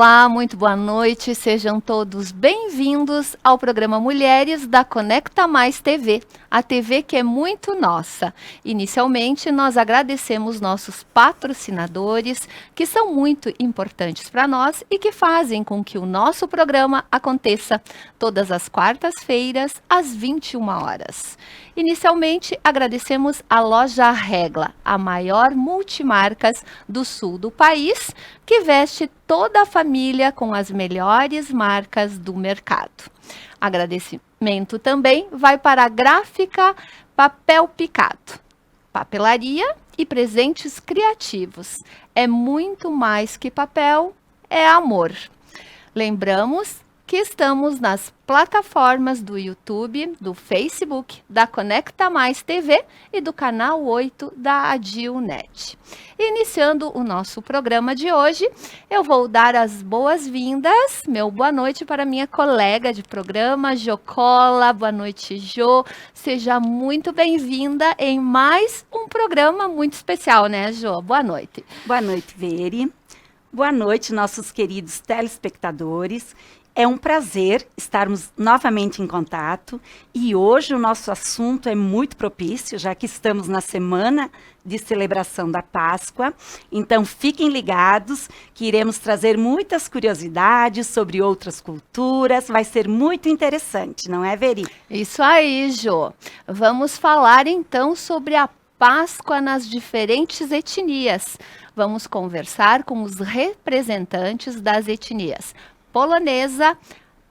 Olá, muito boa noite, sejam todos bem-vindos ao programa Mulheres da Conecta Mais TV, a TV que é muito nossa. Inicialmente, nós agradecemos nossos patrocinadores, que são muito importantes para nós e que fazem com que o nosso programa aconteça todas as quartas-feiras, às 21 horas. Inicialmente, agradecemos a Loja Regla, a maior multimarcas do sul do país, que veste toda a família com as melhores marcas do mercado. Agradecimento também vai para a Gráfica Papel Picado, papelaria e presentes criativos. É muito mais que papel, é amor. Lembramos que estamos nas plataformas do YouTube, do Facebook, da Conecta Mais TV e do canal 8 da Adilnet. Iniciando o nosso programa de hoje, eu vou dar as boas-vindas, meu boa noite para minha colega de programa, Jo Cola. Boa noite, Jo. Seja muito bem-vinda em mais um programa muito especial, né, Jo? Boa noite. Boa noite, Veri. Boa noite, nossos queridos telespectadores. É um prazer estarmos novamente em contato e hoje o nosso assunto é muito propício, já que estamos na semana de celebração da Páscoa. Então fiquem ligados que iremos trazer muitas curiosidades sobre outras culturas. Vai ser muito interessante, não é, Veri? Isso aí, Jo. Vamos falar então sobre a Páscoa nas diferentes etnias. Vamos conversar com os representantes das etnias polonesa,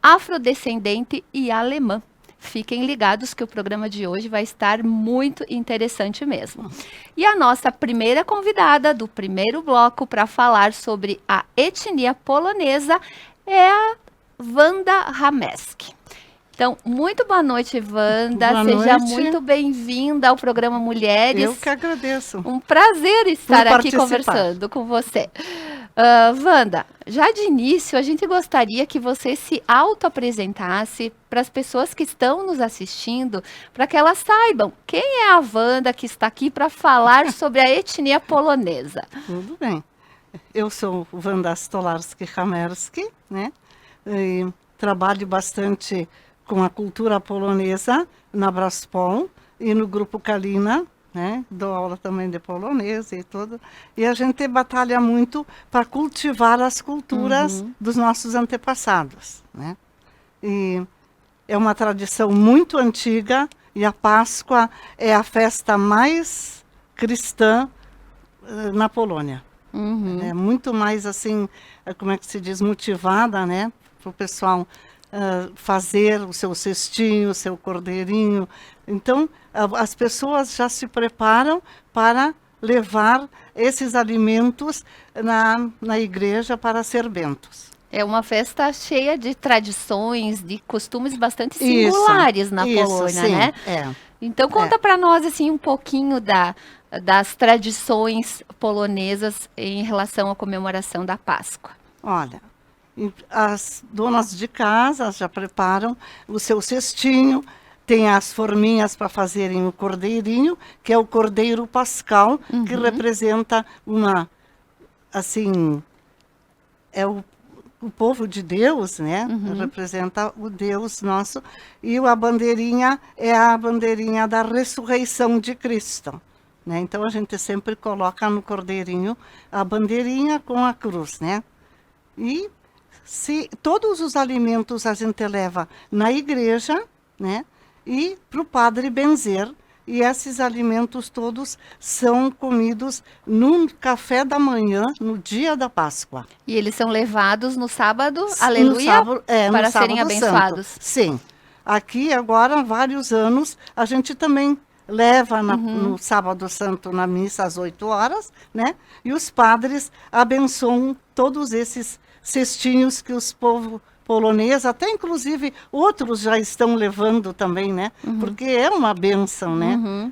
afrodescendente e alemã. Fiquem ligados que o programa de hoje vai estar muito interessante mesmo. E a nossa primeira convidada do primeiro bloco para falar sobre a etnia polonesa é a Wanda Rameski. Então, muito boa noite, Wanda. Boa Seja noite. muito bem-vinda ao programa Mulheres. Eu que agradeço. Um prazer estar aqui participar. conversando com você. Wanda, já de início, a gente gostaria que você se auto-apresentasse para as pessoas que estão nos assistindo, para que elas saibam quem é a Wanda que está aqui para falar sobre a etnia polonesa. Tudo bem. Eu sou Wanda Stolarski-Hamerski, né? E trabalho bastante com a cultura polonesa na Braspol e no Grupo Kalina, né? Dou aula também de polonês e tudo. E a gente batalha muito para cultivar as culturas dos nossos antepassados, né? E é uma tradição muito antiga e a Páscoa é a festa mais cristã na Polônia. É muito mais assim, como é que se diz, motivada, né? Para o pessoal fazer o seu cestinho, o seu cordeirinho. Então, as pessoas já se preparam para levar esses alimentos na igreja para ser bentos. É uma festa cheia de tradições, de costumes bastante singulares na Polônia, sim, né? Então, conta para nós assim, um pouquinho das tradições polonesas em relação à comemoração da Páscoa. Olha, as donas de casa já preparam o seu cestinho, tem as forminhas para fazerem o cordeirinho, que é o cordeiro pascal, que representa é o povo de Deus, né? Representa o Deus nosso. E a bandeirinha é a bandeirinha da ressurreição de Cristo, né? Então a gente sempre coloca no cordeirinho a bandeirinha com a cruz, né? E se todos os alimentos a gente leva na igreja, né? E para o padre benzer. E esses alimentos todos são comidos no café da manhã, no dia da Páscoa. E eles são levados no sábado, aleluia, no para sábado serem abençoados. Santo. Sim. Aqui, agora, há vários anos, a gente também leva no sábado santo, na missa, às 8 horas, né? E os padres abençoam todos esses cestinhos que os povos polonês, até inclusive outros já estão levando também, né? Porque é uma bênção, né?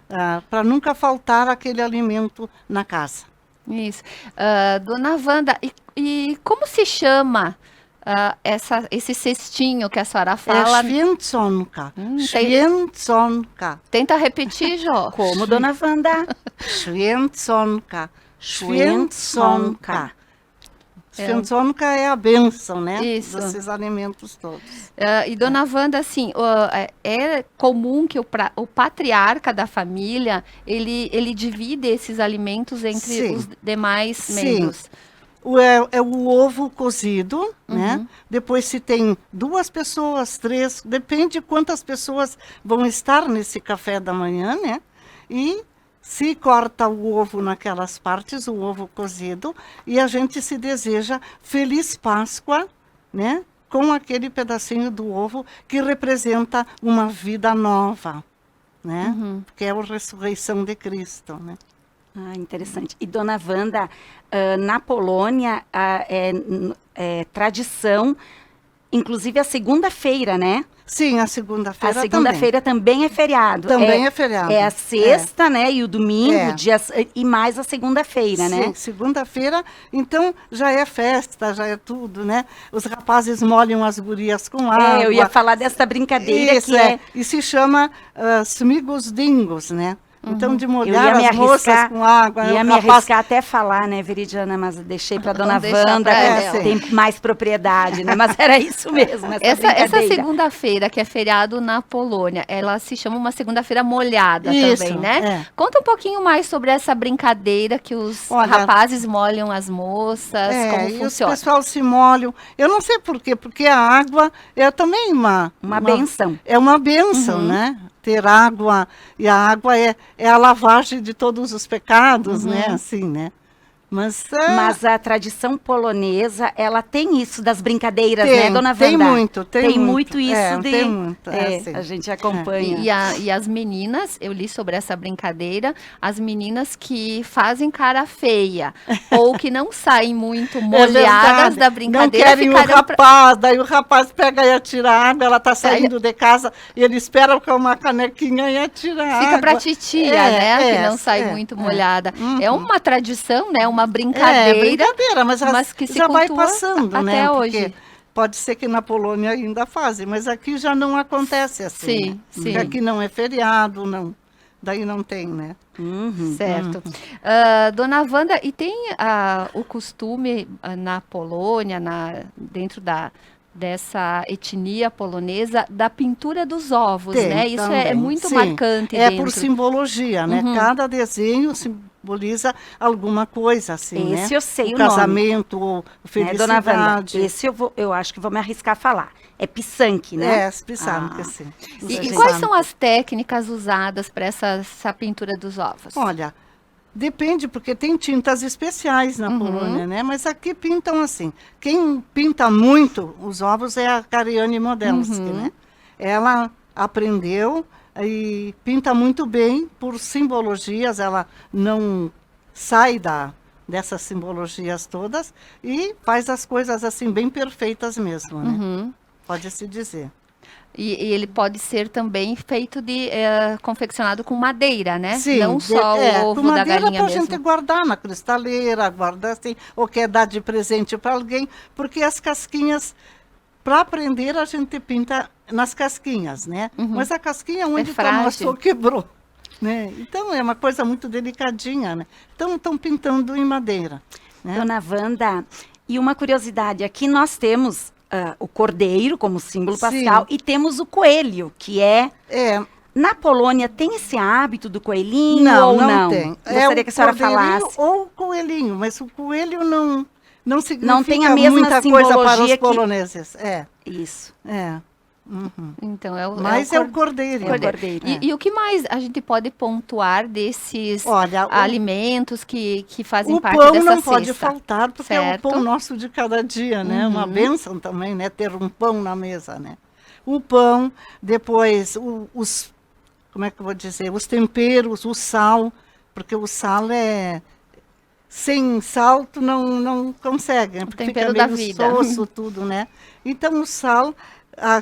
Para nunca faltar aquele alimento na casa. Isso. Dona Wanda, e como se chama esse cestinho que a senhora fala? É święconka. Święconka. Tenta repetir, Jó. Como, dona Wanda? Święconka. Święconka. Esfentzônica é a bênção, né? Isso. Desses alimentos todos. E dona Wanda, assim, é comum que o patriarca da família, ele divide esses alimentos entre Sim. os demais Sim. membros. É o ovo cozido, né? Depois se tem 2 pessoas, 3, depende de quantas pessoas vão estar nesse café da manhã, né? E se corta o ovo naquelas partes, o ovo cozido, e a gente se deseja Feliz Páscoa, né? Com aquele pedacinho do ovo que representa uma vida nova, né? Que é a ressurreição de Cristo, né? Ah, interessante. E dona Wanda, na Polônia é tradição, inclusive a segunda-feira, né? Sim, a segunda-feira A segunda-feira também é feriado. Também é feriado. É a sexta, né? E o domingo, É. e mais a segunda-feira, né? Sim, segunda-feira, então já é festa, já é tudo, né? Os rapazes molham as gurias com água. Eu ia falar dessa brincadeira Isso, que é... E se chama smigos dingos, né? Então, de Eu molhar ia as moças com água. Ia o me rapaz- arriscar até falar, né, Veridiana, mas deixei para dona deixar Wanda, pra ela. que tem mais propriedade, né? Mas era isso mesmo, Essa brincadeira. segunda-feira, que é feriado na Polônia, ela se chama uma segunda-feira molhada Isso, também, né? é. Conta um pouquinho mais sobre essa brincadeira que os Olha, rapazes molham as moças, como e funciona. o pessoal se molham. Eu não sei por quê, porque a água é também uma benção. É uma benção, né? Ter água, e a água é a lavagem de todos os pecados, né? Assim, né? Mas a tradição polonesa, ela tem isso das brincadeiras, Tem, né, dona Wanda? tem muito, tem muito muito. isso É, de... tem muito, assim. A gente acompanha. E as meninas, eu li sobre essa brincadeira, as meninas que fazem cara feia, ou que não saem muito molhadas verdade. da brincadeira, Não querem o ficariam rapaz, daí o rapaz pega e atira água, ela tá saindo de casa e ele espera com uma canequinha e atira água. Fica pra titia, né? Que não sai é, muito é. molhada. É uma tradição, né? Uma É brincadeira. brincadeira, mas que se já vai cultua passando, até né? hoje. Porque pode ser que na Polônia ainda fazem, mas aqui já não acontece assim. Sim, né? sim. Porque aqui não é feriado, não. Daí não tem, né? Certo. Dona Wanda, e tem o costume na Polônia, dentro dessa etnia polonesa, da pintura dos ovos, Tem, né? Isso é também. muito Sim, marcante É dentro. por simbologia, né? Cada desenho simboliza alguma coisa, assim, né? Esse eu sei o casamento, ou Né, dona Wanda? felicidade. Esse eu acho que vou me arriscar a falar. É pisanque, né? É, pisanque, Ah. sim. E quais são as técnicas usadas para essa pintura dos ovos? Olha, depende, porque tem tintas especiais na Polônia, né? Mas aqui pintam assim. Quem pinta muito os ovos é a Kariane Modelski, né? Ela aprendeu e pinta muito bem por simbologias, ela não sai dessas simbologias todas e faz as coisas assim bem perfeitas mesmo, né? Pode-se dizer. E ele pode ser também feito confeccionado com madeira, né? Sim, Não só o ovo com da madeira galinha pra mesmo. gente guardar na cristaleira, guardar assim, ou quer dar de presente para alguém, porque as casquinhas, para aprender, a gente pinta nas casquinhas, né? Mas a casquinha onde frágil. amassou, quebrou. Né? Então, é uma coisa muito delicadinha, né? Então, estão pintando em madeira. Né? Dona Wanda, e uma curiosidade, aqui nós temos o cordeiro como símbolo Sim. pascal e temos o coelho, que é... É, Na Polônia tem esse hábito do coelhinho ou não tem. Gostaria o que a senhora cordeirinho falasse. ou coelhinho, mas o coelho não significa Não tem a mesma muita coisa para simbologia os que- poloneses. É, Isso. é. Então, Mas é o cordeirinho. É o cordeiro. E o que mais a gente pode pontuar desses Olha, alimentos que fazem o parte pão dessa não cesta? pode faltar, porque é o Certo. pão nosso de cada dia, né? Uma bênção também, né? Ter um pão na mesa, né? O pão, depois como é que eu vou dizer? Os temperos, o sal, porque o sal sem sal tu não consegue, né? Porque tempero fica da meio vida. soço tudo, né? Então o sal,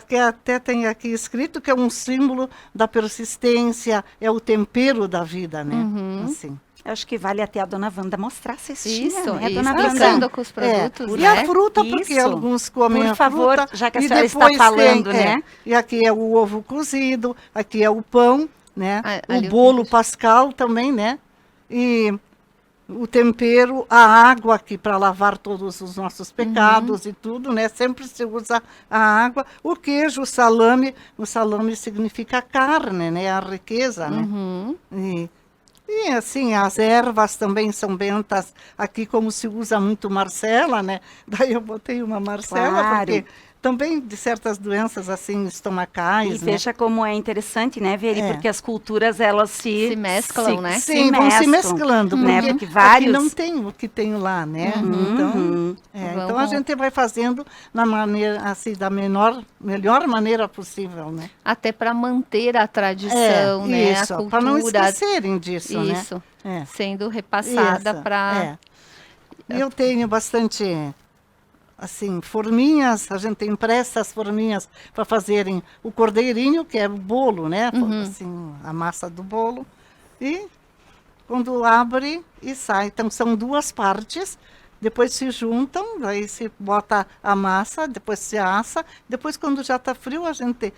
que até tem aqui escrito que é um símbolo da persistência, é o tempero da vida, né? Assim. Eu acho que vale até a dona Wanda mostrar a cestinha, Isso, né, e dona explicando Wanda? com os produtos, E né? a fruta, porque Isso. alguns comem Por a favor, fruta. já que a e senhora está depois falando, né? E aqui é o ovo cozido, aqui é o pão, né? Ali O o bolo queijo. pascal também, né? E o tempero, a água aqui para lavar todos os nossos pecados e tudo, né? Sempre se usa a água. O queijo, o salame significa carne, né? A riqueza, né? E assim, as ervas também são bentas aqui, como se usa muito Marcela, né? Daí eu botei uma Marcela, Claro. porque também de certas doenças assim estomacais, E né? veja como é interessante, né, Veri? É. Porque as culturas, elas Se mesclam, né? Sim, vão se mesclando, né? porque Porque vários... aqui não tem o que tem lá, né? Então, então a gente vai fazendo na maneira, assim, da melhor maneira possível, né? Até para manter a tradição, né? A Isso, cultura. para não esquecerem disso, Isso, né? sendo repassada Isso, para... E eu tenho bastante, assim, forminhas, a gente tem impressas forminhas para fazerem o cordeirinho, que é o bolo, né? Assim, a massa do bolo. E quando abre e sai. Então, são duas partes, depois se juntam, daí se bota a massa, depois se assa. Depois, quando já está frio, a gente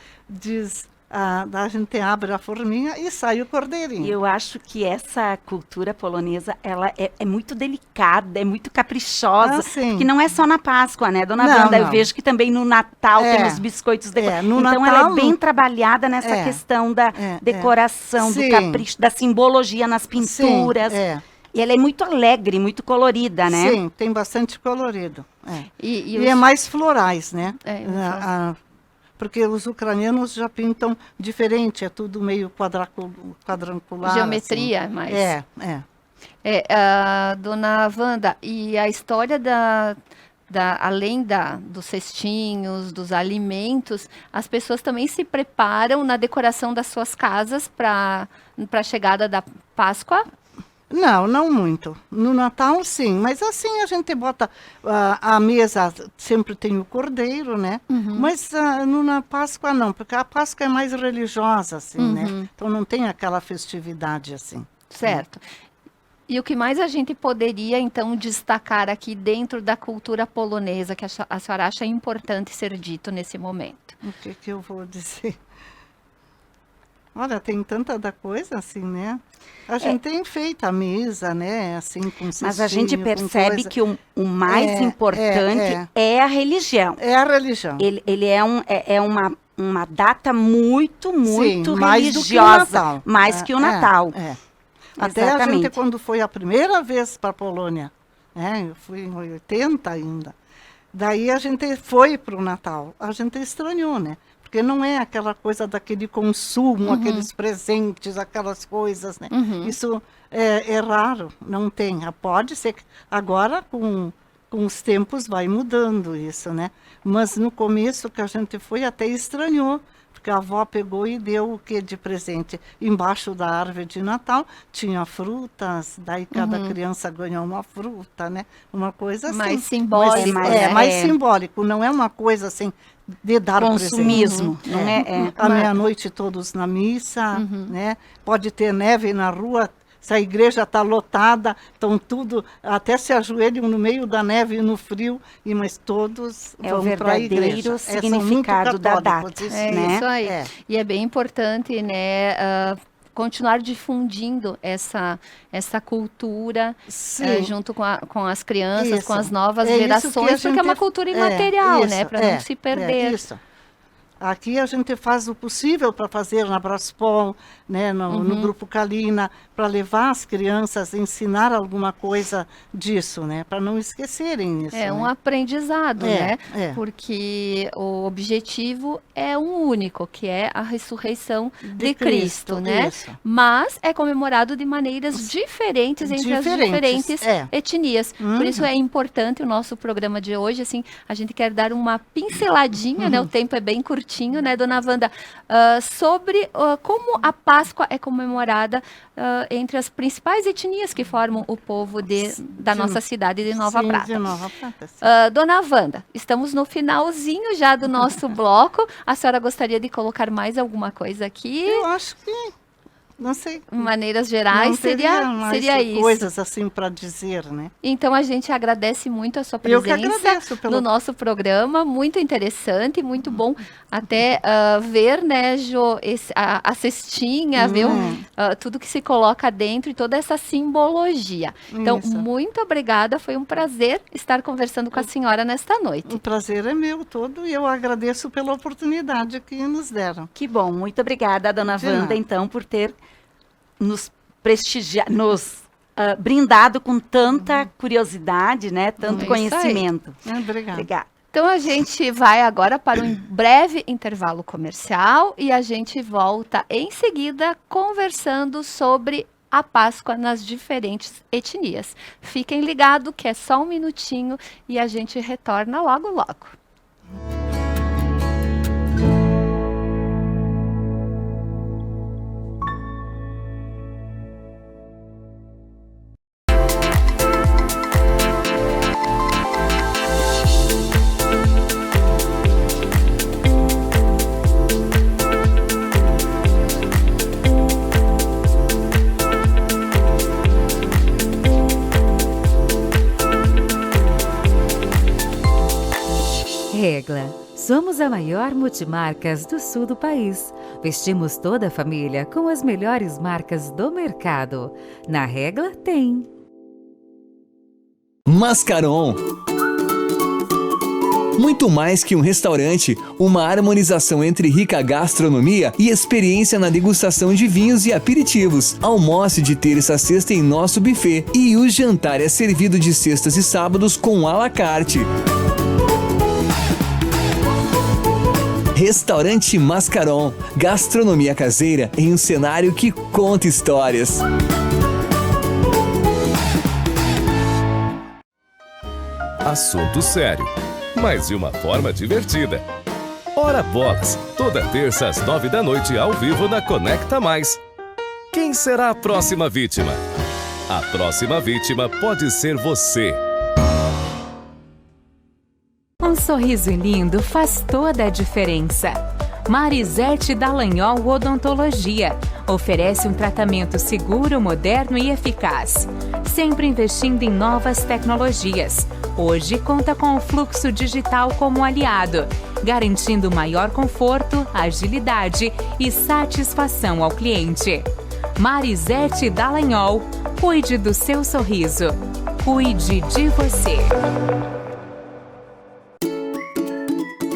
a gente abre a forminha e sai o cordeirinho. E eu acho que essa cultura polonesa, ela é muito delicada, é muito caprichosa. Sim. Porque não é só na Páscoa, né, dona Não, Wanda? Eu não. vejo que também no Natal tem os biscoitos decorados. no Então, Natal, ela é bem trabalhada nessa questão da decoração, do Sim. capricho, da simbologia nas pinturas. Sim, E ela é muito alegre, muito colorida, né? Sim, tem bastante colorido. E é mais florais, né? É, porque os ucranianos já pintam diferente, é tudo meio quadrangular. geometria, assim. mais. Dona Wanda, e a história além dos cestinhos, dos alimentos, as pessoas também se preparam na decoração das suas casas para a chegada da Páscoa? Não muito. No Natal, sim. Mas assim, a gente bota a mesa, sempre tem o cordeiro, né? Mas na Páscoa, não. Porque a Páscoa é mais religiosa, assim, né? Então, não tem aquela festividade, assim. Certo. E o que mais a gente poderia, então, destacar aqui dentro da cultura polonesa, que a senhora acha importante ser dito nesse momento? O que eu vou dizer? Olha, tem tanta da coisa, assim, né? A gente tem feito a mesa, né? Assim, com Mas a gente cestinho, com percebe coisa. que o mais importante é a religião. É a religião. Ele é uma data muito Sim, mais do que o religiosa. Natal. Mais que o Natal. Até a Exatamente. gente, quando foi a primeira vez para a Polônia, né? Eu fui em 80 ainda. Daí a gente foi para o Natal. A gente estranhou, né? Porque não é aquela coisa daquele consumo, aqueles presentes, aquelas coisas, né? Isso é raro, não tem. Pode ser que agora, com os tempos, vai mudando isso, né? Mas no começo que a gente foi, até estranhou, porque a avó pegou e deu o que de presente? Embaixo da árvore de Natal tinha frutas, daí cada criança ganhou uma fruta, né? Uma coisa assim. Mais simbólico, né? Mais simbólico, não é uma coisa assim de dar consumismo, presente. não é? À meia-noite todos na missa, né? Pode ter neve na rua, se a igreja está lotada, estão tudo, até se ajoelham no meio da neve e no frio, mas todos É o vão para a igreja. verdadeiro significado da data, né? Isso aí. E é bem importante, né, continuar difundindo essa cultura junto com as crianças, com as novas gerações, porque é uma cultura imaterial, né, para não se perder. Isso. Aqui a gente faz o possível para fazer na Braspol, né, no Grupo Kalina, para levar as crianças, ensinar alguma coisa disso, né, para não esquecerem isso. É um aprendizado, né? Porque o objetivo é um único, que é a ressurreição de Cristo, né? Isso. Mas é comemorado de maneiras diferentes entre as diferentes etnias. Por isso é importante o nosso programa de hoje, assim, a gente quer dar uma pinceladinha, né? O tempo é bem curtinho, né, dona Wanda, sobre como a Páscoa é comemorada entre as principais etnias que formam o povo da nossa cidade de Nova Prata. De Nova Prata, sim. Dona Wanda, estamos no finalzinho já do nosso bloco. A senhora gostaria de colocar mais alguma coisa aqui? Eu acho que Não sei. Maneiras gerais, Não teria mais seria isso. coisas assim para dizer, né? Então a gente agradece muito a sua Eu que presença agradeço pelo... no nosso programa, muito interessante, muito bom até ver, né, Jo, a cestinha, ver tudo que se coloca dentro e toda essa simbologia. Então, Isso. muito obrigada, foi um prazer estar conversando com a senhora nesta noite. O prazer é meu todo e eu agradeço pela oportunidade que nos deram. Que bom, muito obrigada, dona De Wanda, nada. então, por ter nos prestigiado, brindado com tanta curiosidade, né? Tanto É isso conhecimento. Obrigada. Obrigada. Então a gente vai agora para um breve intervalo comercial e a gente volta em seguida conversando sobre a Páscoa nas diferentes etnias. Fiquem ligados que é só um minutinho e a gente retorna logo logo. Regla. Somos a maior multimarcas do sul do país. Vestimos toda a família com as melhores marcas do mercado. Na Regla tem. Mascaron. Muito mais que um restaurante, uma harmonização entre rica gastronomia e experiência na degustação de vinhos e aperitivos. Almoce de terça a sexta em nosso buffet e o jantar é servido de sextas e sábados com à la carte. Restaurante Mascaron, gastronomia caseira em um cenário que conta histórias. Assunto sério, mas de uma forma divertida. Ora Bolas, toda terça às 9 da noite ao vivo na Conecta Mais. Quem será a próxima vítima? A próxima vítima pode ser você. Um sorriso lindo faz toda a diferença. Marisete Dallagnol Odontologia oferece um tratamento seguro, moderno e eficaz, sempre investindo em novas tecnologias. Hoje conta com o fluxo digital como aliado, garantindo maior conforto, agilidade e satisfação ao cliente. Marisete Dallagnol, cuide do seu sorriso. Cuide de você.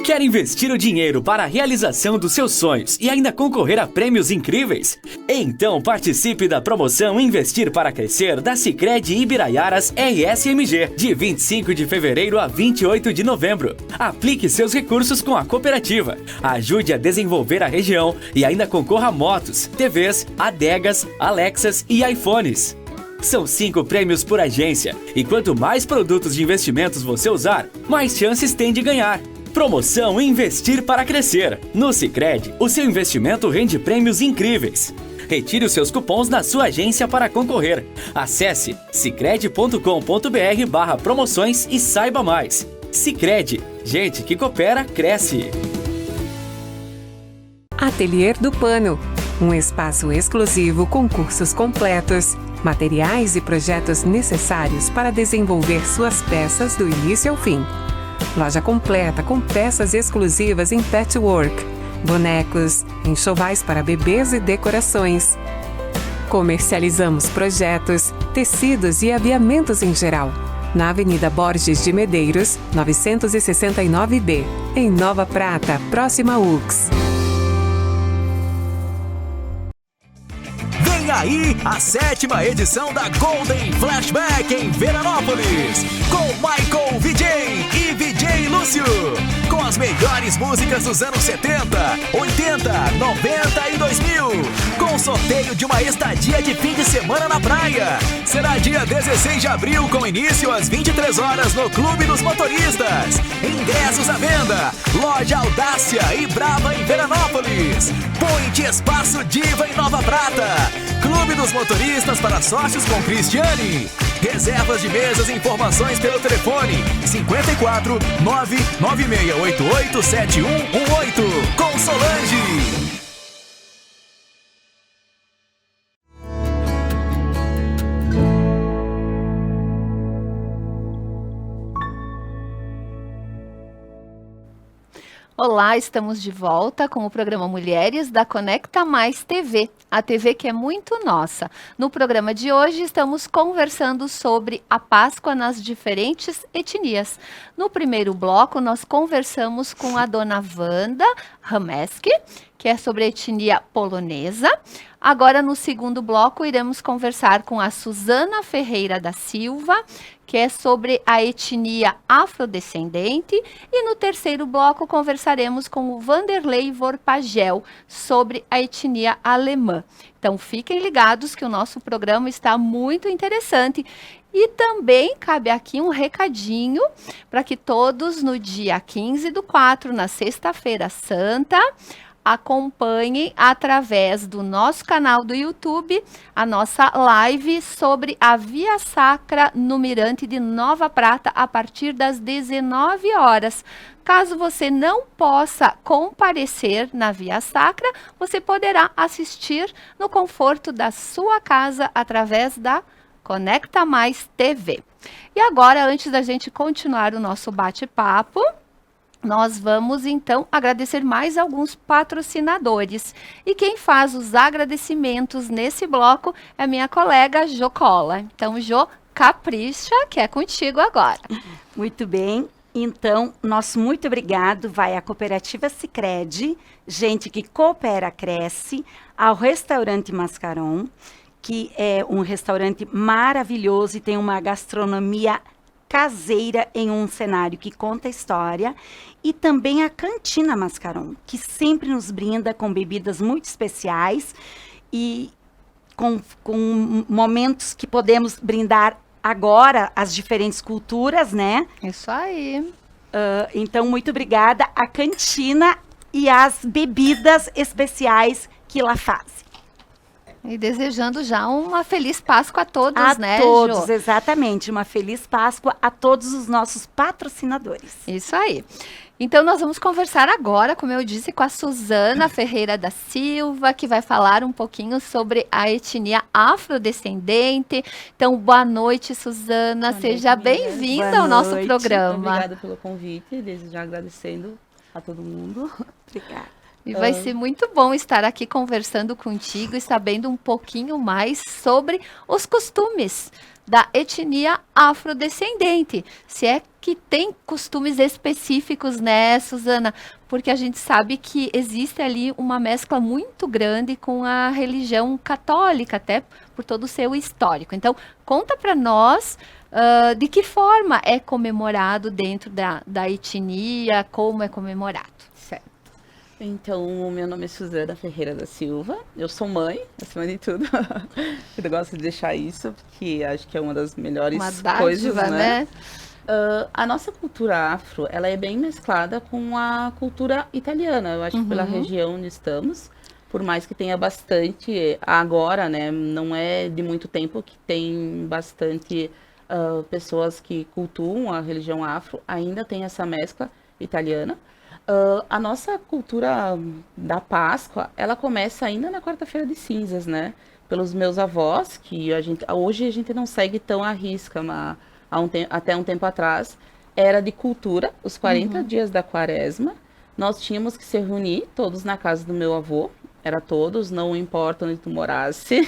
Quer investir o dinheiro para a realização dos seus sonhos e ainda concorrer a prêmios incríveis? Então participe da promoção Investir para Crescer da Sicredi Ibiraiaras RSMG, de 25 de fevereiro a 28 de novembro. Aplique seus recursos com a cooperativa, ajude a desenvolver a região e ainda concorra a motos, TVs, adegas, Alexas e iPhones. São 5 prêmios por agência e quanto mais produtos de investimentos você usar, mais chances tem de ganhar. Promoção Investir para Crescer. No Sicredi, o seu investimento rende prêmios incríveis. Retire os seus cupons na sua agência para concorrer. Acesse sicredi.com.br/promoções e saiba mais. Sicredi, gente que coopera, cresce. Ateliê do Pano, um espaço exclusivo com cursos completos, materiais e projetos necessários para desenvolver suas peças do início ao fim. Loja completa com peças exclusivas em patchwork, bonecos, enxovais para bebês e decorações. Comercializamos projetos, tecidos e aviamentos em geral. Na Avenida Borges de Medeiros, 969B, em Nova Prata, próxima a UX. Vem aí a 7ª edição da Golden Flashback em Veranópolis, com Michael VJ e VJ Lúcio, com as melhores músicas dos anos 70, 80, 90 e 2000, com sorteio de uma estadia de fim de semana na praia. Será dia 16 de abril, com início às 23 horas no Clube dos Motoristas. Ingressos à venda, Loja Audácia e Brava em Veranópolis, Point Espaço Diva em Nova Prata, Clube dos Motoristas para sócios com Cristiane. Reservas de mesas e informações pelo telefone 54 99688 7118 com Solange. Olá, estamos de volta com o programa Mulheres da Conecta Mais TV, a TV que é muito nossa. No programa de hoje estamos conversando sobre a Páscoa nas diferentes etnias. No primeiro bloco nós conversamos com a dona Wanda Rameski, que é sobre a etnia polonesa. Agora no segundo bloco iremos conversar com a Suzana Ferreira da Silva, que é sobre a etnia afrodescendente, e no terceiro bloco conversaremos com o Vanderlei Vorpagel sobre a etnia alemã. Então fiquem ligados que o nosso programa está muito interessante. E também cabe aqui um recadinho para que todos no dia 15/4, na Sexta-feira Santa, acompanhem através do nosso canal do YouTube a nossa live sobre a Via Sacra no Mirante de Nova Prata a partir das 19 horas. Caso você não possa comparecer na Via Sacra, você poderá assistir no conforto da sua casa através da Conecta Mais TV. E agora, antes da gente continuar o nosso bate-papo, nós vamos, então, agradecer mais alguns patrocinadores. E quem faz os agradecimentos nesse bloco é minha colega Jo Cola. Então, Jo, capricha, que é contigo agora. Muito bem. Então, nosso muito obrigado vai à Cooperativa Sicredi, gente que coopera, cresce, ao Restaurante Mascaron, que é um restaurante maravilhoso e tem uma gastronomia caseira em um cenário que conta história, e também a Cantina Mascaron, que sempre nos brinda com bebidas muito especiais e com momentos que podemos brindar agora as diferentes culturas, né? Isso aí. Então, muito obrigada à Cantina e às bebidas especiais que lá fazem. E desejando já uma feliz Páscoa a todos, A todos, Jo? exatamente. Uma feliz Páscoa a todos os nossos patrocinadores. Isso aí. Então, nós vamos conversar agora, como eu disse, com a Suzana Ferreira da Silva, que vai falar um pouquinho sobre a etnia afrodescendente. Então, boa noite, Suzana. Seja bem-vinda ao nosso programa. Obrigada pelo convite, desde já agradecendo a todo mundo. Obrigada. E vai ser muito bom estar aqui conversando contigo e sabendo um pouquinho mais sobre os costumes da etnia afrodescendente. Se é que tem costumes específicos, né, Suzana? Porque a gente sabe que existe ali uma mescla muito grande com a religião católica, até por todo o seu histórico. Então, conta para nós de que forma é comemorado dentro da etnia, como é comemorado. Então, o meu nome é Suzana Ferreira da Silva, eu sou mãe, acima de tudo. Eu gosto de deixar isso, porque acho que é uma das melhores coisas, né? A nossa cultura afro, ela é bem mesclada com a cultura italiana, eu acho que pela região onde estamos, por mais que tenha bastante, agora, né, não é de muito tempo que tem bastante pessoas que cultuam a religião afro, ainda tem essa mescla italiana. A nossa cultura da Páscoa, ela começa ainda na quarta-feira de cinzas, né? Pelos meus avós, que hoje a gente não segue tão à risca, mas até um tempo atrás, era de cultura, os 40 dias da quaresma. Nós tínhamos que se reunir todos na casa do meu avô, era todos, não importa onde tu morasse,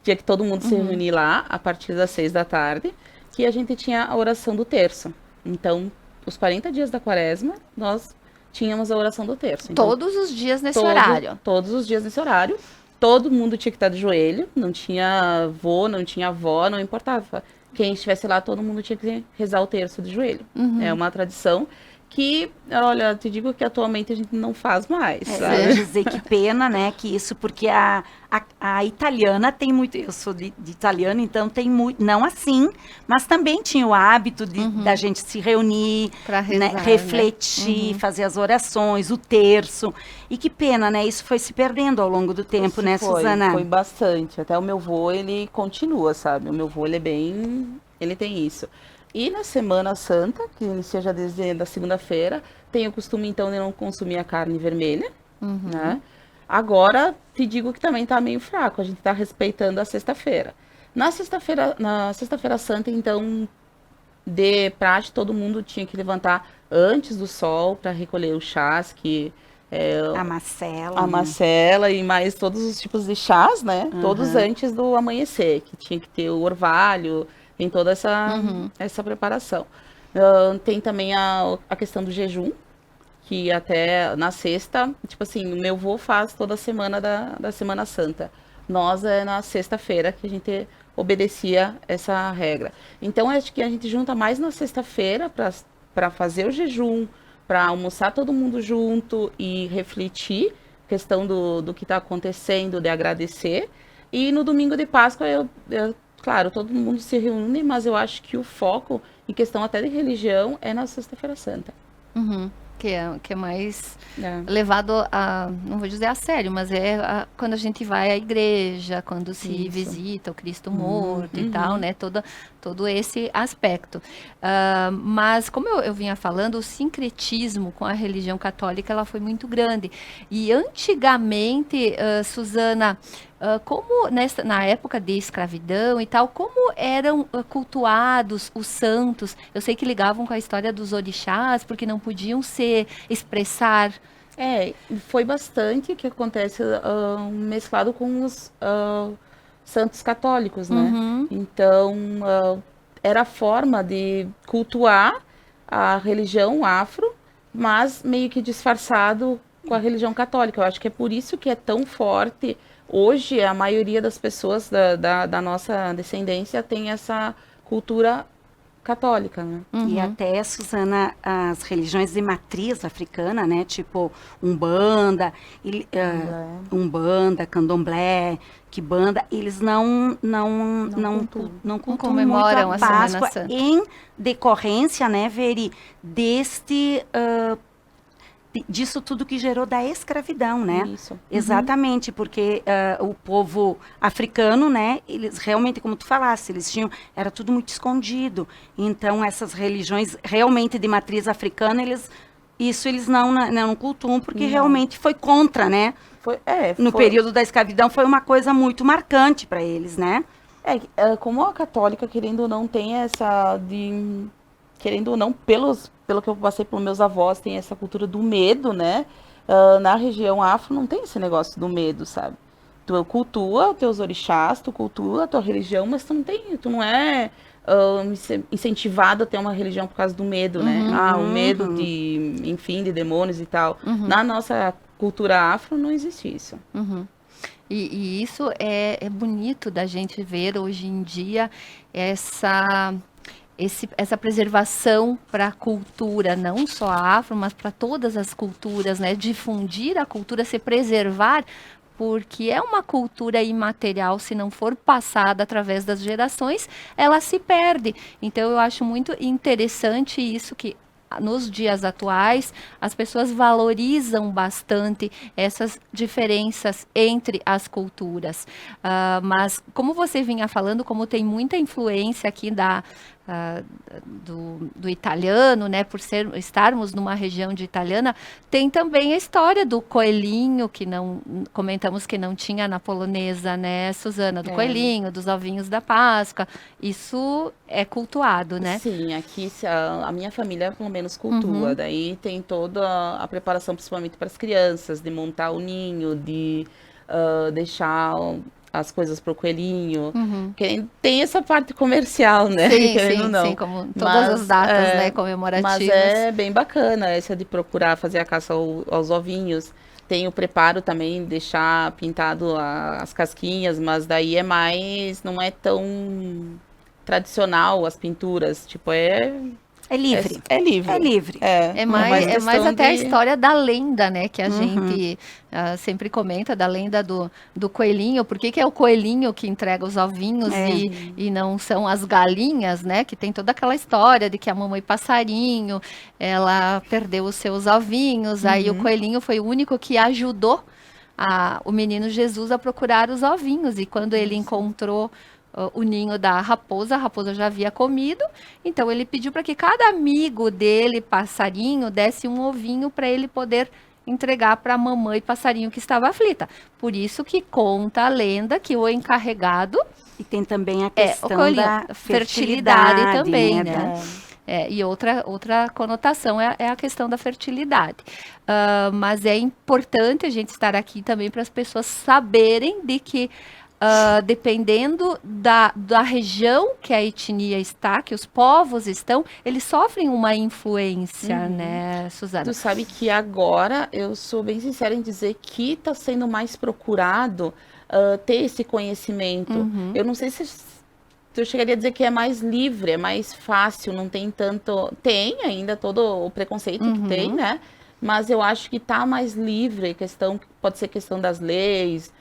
tinha que todo mundo se reunir lá a partir das 6 da tarde, que a gente tinha a oração do terço. Então, os 40 dias da quaresma, nós tínhamos a oração do terço. Então, todos os dias nesse horário? Todos os dias nesse horário. Todo mundo tinha que estar de joelho, não tinha avô, não tinha avó, não importava. Quem estivesse lá, todo mundo tinha que rezar o terço de joelho. É uma tradição que, olha, te digo que atualmente a gente não faz mais. Eu ia dizer que pena, né, que isso, porque a italiana tem muito, eu sou de italiano, então tem muito, não assim, mas também tinha o hábito da gente se reunir, rezar, né, refletir, fazer as orações, o terço, e que pena, né, isso foi se perdendo ao longo do tempo, né, Suzana? Foi bastante, até o meu avô, ele continua, sabe, o meu avô, ele tem isso. E na Semana Santa, que inicia já desde a segunda-feira, tem o costume, então, de não consumir a carne vermelha, né? Agora, te digo que também tá meio fraco, a gente tá respeitando a sexta-feira. Na sexta-feira Santa, então, de praxe, todo mundo tinha que levantar antes do sol para recolher o chás, que a macela, macela e mais todos os tipos de chás, né? Todos antes do amanhecer, que tinha que ter o orvalho, tem toda essa preparação. Tem também a questão do jejum, que até na sexta, tipo assim, o meu avô faz toda a semana da Semana Santa. Nós é na sexta-feira que a gente obedecia essa regra. Então, acho que a gente junta mais na sexta-feira para fazer o jejum, para almoçar todo mundo junto e refletir questão do que está acontecendo, de agradecer. E no domingo de Páscoa, claro, todo mundo se reúne, mas eu acho que o foco, em questão até de religião, é na Sexta-feira Santa. Que é mais levado a, não vou dizer a sério, mas quando a gente vai à igreja, quando se visita o Cristo morto e tal, né? Todo esse aspecto. Mas como eu vinha falando, o sincretismo com a religião católica, ela foi muito grande. E antigamente, Suzana, como na época de escravidão e tal, como eram cultuados os santos? Eu sei que ligavam com a história dos orixás, porque não podiam expressar. Foi bastante que acontece mesclado com os santos católicos, né? Então, era a forma de cultuar a religião afro, mas meio que disfarçado com a religião católica. Eu acho que é por isso que é tão forte. Hoje, a maioria das pessoas da nossa descendência tem essa cultura católica, né? E até, Suzana, as religiões de matriz africana, né? Tipo Umbanda, Candomblé, Quimbanda, eles não comemoram muito a Páscoa em decorrência, né, Veri, disso tudo que gerou da escravidão, né? Isso. Exatamente, porque o povo africano, né, eles realmente, como tu falaste, era tudo muito escondido. Então, essas religiões realmente de matriz africana, eles não cultuam, porque realmente foi contra, né? No período da escravidão, foi uma coisa muito marcante para eles, né? Como a católica, querendo ou não, tem essa de... Querendo ou não, pelo que eu passei pelos meus avós, tem essa cultura do medo, né? Na região afro não tem esse negócio do medo, sabe? Tu cultua os teus orixás, tu cultua a tua religião, mas tu não é incentivado a ter uma religião por causa do medo, né? O medo de demônios e tal. Na nossa cultura afro não existe isso. E isso é bonito da gente ver hoje em dia essa preservação para a cultura, não só a afro, mas para todas as culturas, né? Difundir a cultura, se preservar, porque é uma cultura imaterial, se não for passada através das gerações, ela se perde. Então, eu acho muito interessante isso, que nos dias atuais, as pessoas valorizam bastante essas diferenças entre as culturas. Mas, como você vinha falando, como tem muita influência aqui do italiano, né, por estarmos numa região de italiana, tem também a história do coelhinho, que comentamos que não tinha na polonesa, né, Suzana, do coelhinho, dos ovinhos da Páscoa. Isso é cultuado, né? Sim, aqui a minha família pelo menos cultua. Daí tem toda a preparação, principalmente para as crianças, de montar o ninho, de deixar as coisas pro coelhinho. Tem essa parte comercial, né? Sim, como todas as datas, né, comemorativas. Mas é bem bacana essa de procurar fazer a caça aos ovinhos. Tem o preparo também, deixar pintado as casquinhas, mas daí não é tão tradicional as pinturas, tipo, é livre. É livre. É livre. É mais até a história da lenda, né? Que a gente sempre comenta, da lenda do coelhinho. Por que é o coelhinho que entrega os ovinhos e não são as galinhas, né? Que tem toda aquela história de que a mamãe passarinho, ela perdeu os seus ovinhos. Aí o coelhinho foi o único que ajudou o menino Jesus a procurar os ovinhos. E quando ele encontrou o ninho da raposa, a raposa já havia comido, então ele pediu para que cada amigo dele, passarinho, desse um ovinho para ele poder entregar para a mamãe passarinho que estava aflita. Por isso que conta a lenda que o encarregado E tem também a questão da fertilidade também, né? E outra conotação é a questão da fertilidade. Mas é importante a gente estar aqui também para as pessoas saberem de que, dependendo da região que a etnia está, que os povos estão, eles sofrem uma influência, né, Suzana? Tu sabe que agora, eu sou bem sincera em dizer que está sendo mais procurado ter esse conhecimento. Eu não sei se eu chegaria a dizer que é mais livre, é mais fácil, não tem tanto... Tem ainda todo o preconceito que tem, né? Mas eu acho que está mais livre, pode ser questão das leis,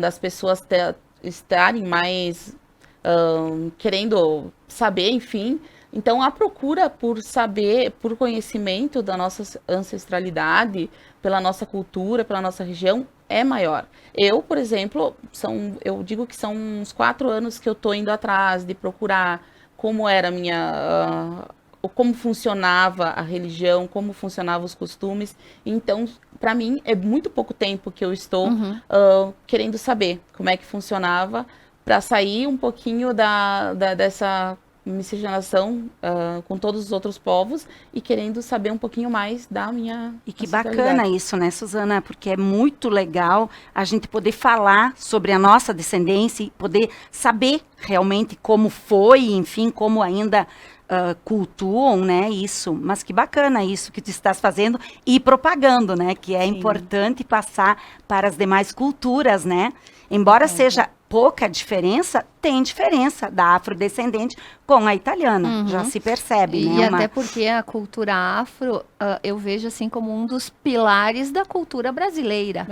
das pessoas estarem mais querendo saber, enfim. Então, a procura por saber, por conhecimento da nossa ancestralidade, pela nossa cultura, pela nossa região, é maior. Eu, por exemplo, eu digo que são uns 4 anos que eu estou indo atrás de procurar como era como funcionava a religião, como funcionavam os costumes. Então, para mim, é muito pouco tempo que eu estou querendo saber como é que funcionava, para sair um pouquinho dessa miscigenação com todos os outros povos e querendo saber um pouquinho mais da minha E que bacana isso, né, Suzana? Porque é muito legal a gente poder falar sobre a nossa descendência e poder saber realmente como foi, enfim, como ainda cultuam, né, isso. Mas que bacana isso que tu estás fazendo e propagando, né, que é importante passar para as demais culturas, né? Embora seja pouca diferença, tem diferença da afrodescendente com a italiana, já se percebe, né? E até porque a cultura afro, eu vejo assim como um dos pilares da cultura brasileira.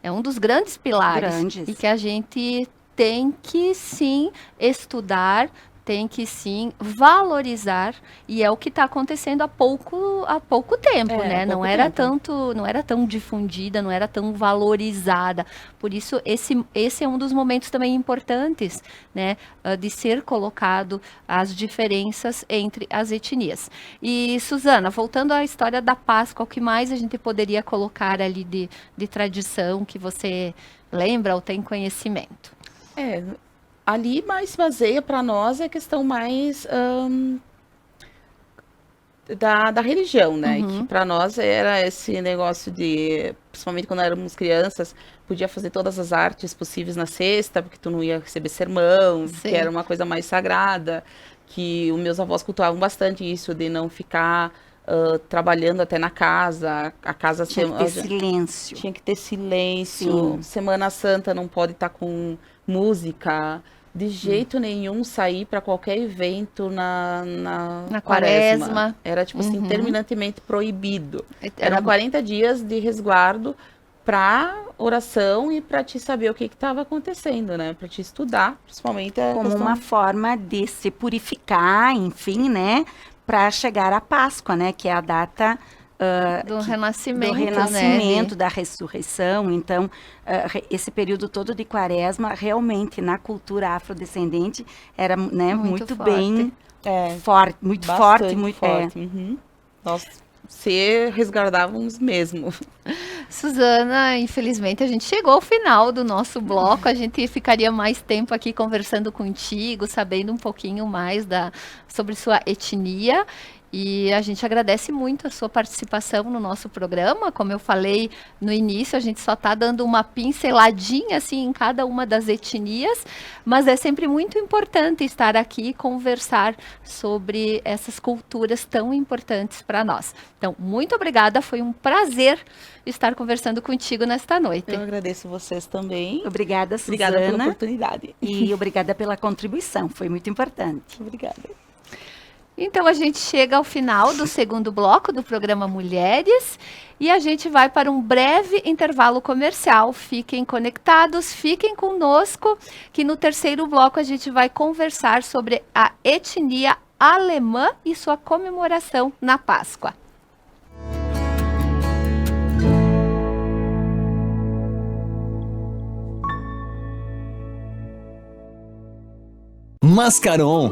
É um dos grandes pilares. E que a gente tem que, sim, estudar, tem que sim valorizar, e é o que está acontecendo há pouco tempo, né? Não era tão difundida, não era tão valorizada. Por isso esse é um dos momentos também importantes, né, de ser colocado as diferenças entre as etnias. E Suzana, voltando à história da Páscoa, o que mais a gente poderia colocar ali de tradição que você lembra ou tem conhecimento? Ali mais baseia para nós a questão mais da religião, né? Que para nós era esse negócio de, principalmente quando éramos crianças, podia fazer todas as artes possíveis na cesta, porque tu não ia receber sermão, que era uma coisa mais sagrada, que os meus avós cultuavam bastante isso, de não ficar trabalhando até na casa, a casa tinha que ter silêncio. Tinha que ter silêncio. Semana Santa não pode estar com música, de jeito nenhum sair para qualquer evento na quaresma. Era tipo assim, terminantemente proibido. Eram 40 dias de resguardo para oração e para te saber o que estava acontecendo, né? Para te estudar, principalmente como uma forma de se purificar, enfim, né? Para chegar à Páscoa, né? Que é a data do renascimento, da ressurreição. Então, esse período todo de quaresma, realmente, na cultura afrodescendente, era, né, muito bem forte, muito forte. Nós se resguardávamos mesmo. Suzana, infelizmente a gente chegou ao final do nosso bloco, a gente ficaria mais tempo aqui conversando contigo, sabendo um pouquinho mais sobre sua etnia. E a gente agradece muito a sua participação no nosso programa. Como eu falei no início, a gente só está dando uma pinceladinha assim em cada uma das etnias, mas é sempre muito importante estar aqui e conversar sobre essas culturas tão importantes para nós. Então, muito obrigada, foi um prazer estar conversando contigo nesta noite. Eu agradeço vocês também. Obrigada, Suzana. Obrigada pela oportunidade. E obrigada pela contribuição, foi muito importante. Obrigada. Então a gente chega ao final do segundo bloco do programa Mulheres e a gente vai para um breve intervalo comercial. Fiquem conectados, fiquem conosco, que no terceiro bloco a gente vai conversar sobre a etnia alemã e sua comemoração na Páscoa. Mascaron.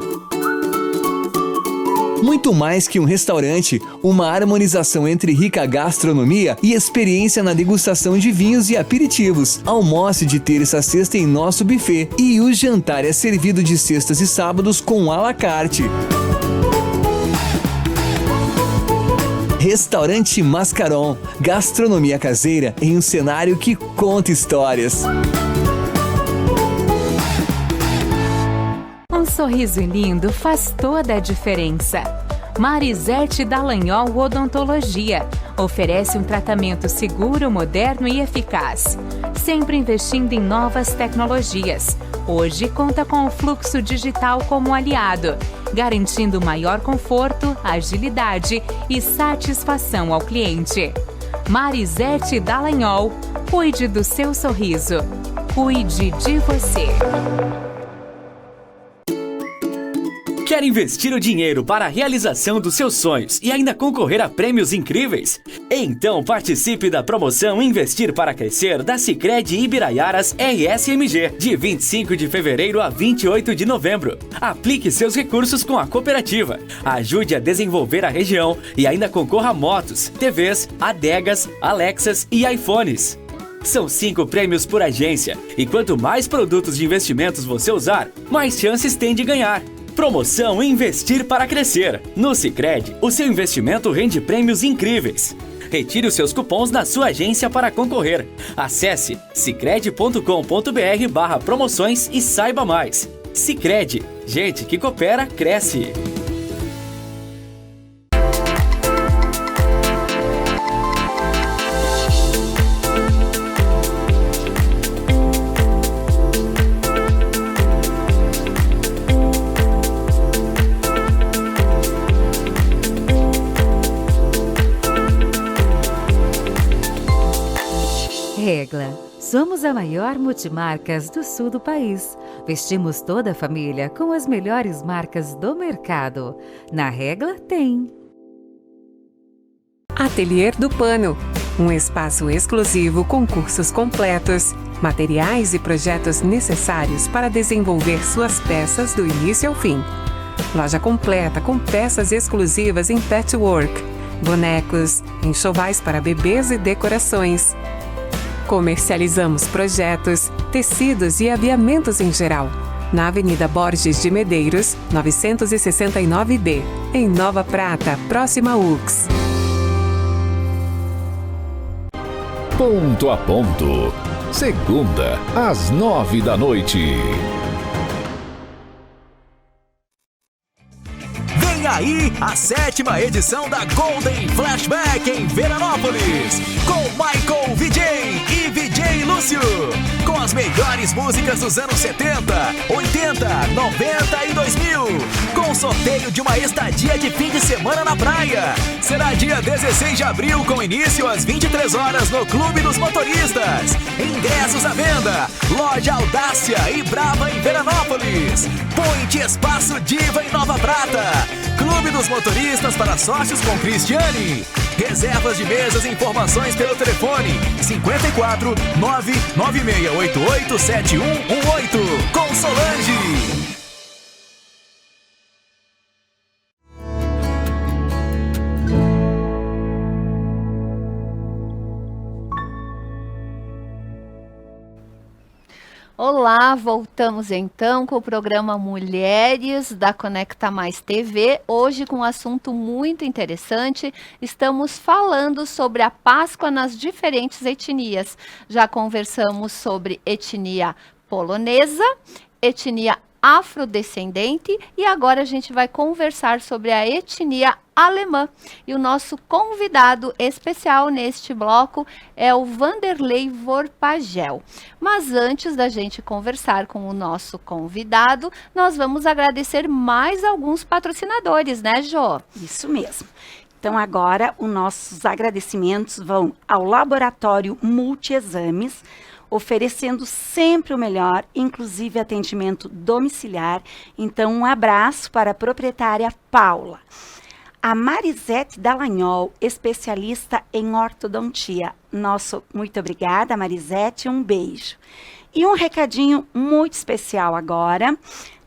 Muito mais que um restaurante, uma harmonização entre rica gastronomia e experiência na degustação de vinhos e aperitivos. Almoce de terça a sexta em nosso buffet e o jantar é servido de sextas e sábados com à la carte. Restaurante Mascaron, gastronomia caseira em um cenário que conta histórias. Um sorriso lindo faz toda a diferença. Marisete Dallagnol Odontologia oferece um tratamento seguro, moderno e eficaz, sempre investindo em novas tecnologias. Hoje conta com o fluxo digital como aliado, garantindo maior conforto, agilidade e satisfação ao cliente. Marisete Dallagnol, cuide do seu sorriso. Cuide de você. Quer investir o dinheiro para a realização dos seus sonhos e ainda concorrer a prêmios incríveis? Então participe da promoção Investir para Crescer da Sicredi Ibiraiaras RSMG, de 25 de fevereiro a 28 de novembro. Aplique seus recursos com a cooperativa, ajude a desenvolver a região e ainda concorra a motos, TVs, adegas, Alexas e iPhones. São 5 prêmios por agência e quanto mais produtos de investimentos você usar, mais chances tem de ganhar. Promoção Investir para Crescer. No Sicredi, o seu investimento rende prêmios incríveis. Retire os seus cupons na sua agência para concorrer. Acesse sicredi.com.br/promoções e saiba mais. Sicredi, gente que coopera, cresce. Regla. Somos a maior multimarcas do sul do país. Vestimos toda a família com as melhores marcas do mercado. Na Regla tem. Ateliê do Pano. Um espaço exclusivo com cursos completos, materiais e projetos necessários para desenvolver suas peças do início ao fim. Loja completa com peças exclusivas em patchwork, bonecos, enxovais para bebês e decorações. Comercializamos projetos, tecidos e aviamentos em geral. Na Avenida Borges de Medeiros, 969B, em Nova Prata, próxima UX. Ponto a Ponto. Segunda, às 9 da noite. Vem aí a 7ª edição da Golden Flashback em Veranópolis, com Michael VJ e VJ Lúcio, com as melhores músicas dos anos 70, 80, 90 e 2000, com sorteio de uma estadia de fim de semana na praia. Será dia 16 de abril, com início às 23 horas no Clube dos Motoristas. Ingressos à venda, Loja Audácia e Brava em Veranópolis, Point Espaço Diva em Nova Prata, Clube dos Motoristas para sócios com Cristiane. Reservas de mesas e informações pelo telefone 54 99688 7118, com Solange. Olá, voltamos então com o programa Mulheres da Conecta Mais TV. Hoje com um assunto muito interessante. Estamos falando sobre a Páscoa nas diferentes etnias. Já conversamos sobre etnia polonesa, etnia afrodescendente e agora a gente vai conversar sobre a etnia alemã. E o nosso convidado especial neste bloco é o Vanderlei Vorpagel. Mas antes da gente conversar com o nosso convidado, nós vamos agradecer mais alguns patrocinadores, né, Jô? Isso mesmo. Então agora os nossos agradecimentos vão ao Laboratório Multiexames, oferecendo sempre o melhor, inclusive atendimento domiciliar. Então um abraço para a proprietária Paula. A Marisete Dallagnol, especialista em ortodontia. Nosso muito obrigada, Marisete, um beijo. E um recadinho muito especial agora,